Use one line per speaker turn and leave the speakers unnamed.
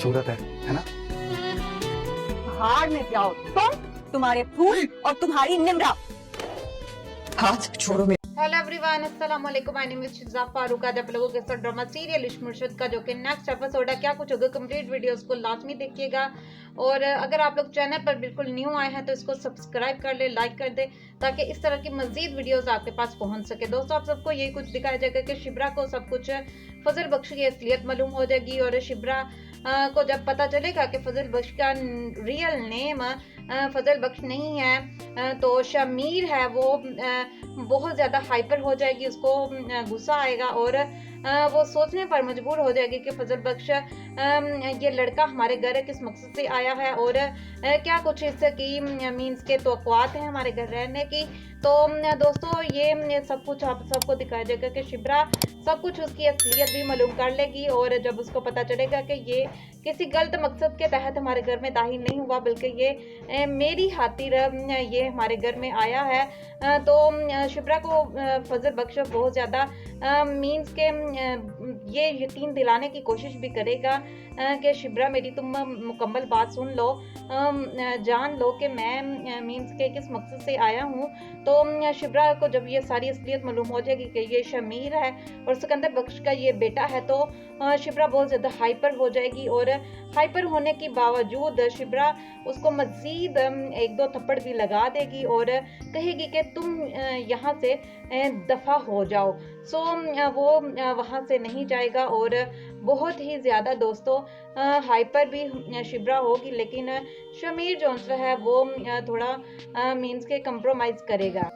खूबसूरत है ना?
भाड़ में जाओ तुम्हारे फूल और तुम्हारी निमरा। हाथ छोड़ो मेरे।
हेलो एवरीवन, अस्सलाम वालेकुम। My name is शिजा Farooq. आज आप लोगों के साथ ड्रामा सीरियल इश्क मुर्शिद का जो कि नेक्स्ट एपिसोड है, क्या कुछ होगा, कंप्लीट वीडियोस को लाजमी देखिएगा। और अगर आप लोग चैनल पर बिल्कुल न्यू आए हैं तो इसको सब्सक्राइब कर ले, लाइक कर दे, ताकि इस तरह की मजीद वीडियोस आपके पास पहुंच सके। दोस्तों, आप सबको यही कुछ दिखाया जाएगा कि शिब्रा को सब कुछ फजल बख्श की असलियत मालूम हो जाएगी। और शिब्रा को जब पता चलेगा कि फजल बख्श का रियल नेम फजल बख्श नहीं है तो शमीर है वो बहुत ज़्यादा हाइपर हो जाएगी, उसको गुस्सा आएगा और वो सोचने पर मजबूर हो जाएगी कि फजल बख्श ये लड़का हमारे घर किस मकसद से आया है और क्या कुछ इसकी मीन्स के तवक्कुआत हैं हमारे घर रहने की। तो दोस्तों, ये सब कुछ आप सबको दिखाया जाएगा कि शिब्रा सब कुछ उसकी असलियत भी मालूम कर लेगी। और जब उसको पता चलेगा कि ये किसी गलत मकसद के तहत हमारे घर में दाखिल नहीं हुआ, बल्कि ये मेरी खातिर ये हमारे घर में आया है, तो शिब्रा को फजल बख्श बहुत ज़्यादा मीन्स के ये यकीन दिलाने की कोशिश भी करेगा कि शिब्रा मेरी तुम मुकम्मल बात सुन लो, जान लो कि मैं मीन्स के किस मकसद से आया हूँ। तो शिब्रा को जब ये सारी असलियत मालूम हो जाएगी कि ये शमीर है और सिकंदर बख्श का ये बेटा है, तो शिब्रा बहुत ज़्यादा हाइपर हो जाएगी। और हाइपर होने के बावजूद शिब्रा उसको मज़ीद एक दो थप्पड़ भी लगा देगी और कहेगी कि तुम यहाँ से दफ़ा हो जाओ। सो वो वहाँ से नहीं जाएगा और बहुत ही ज़्यादा दोस्तों हाइपर भी शिब्रा होगी, लेकिन शमीर जो है वो थोड़ा मीन्स के कंप्रोमाइज़ करेगा।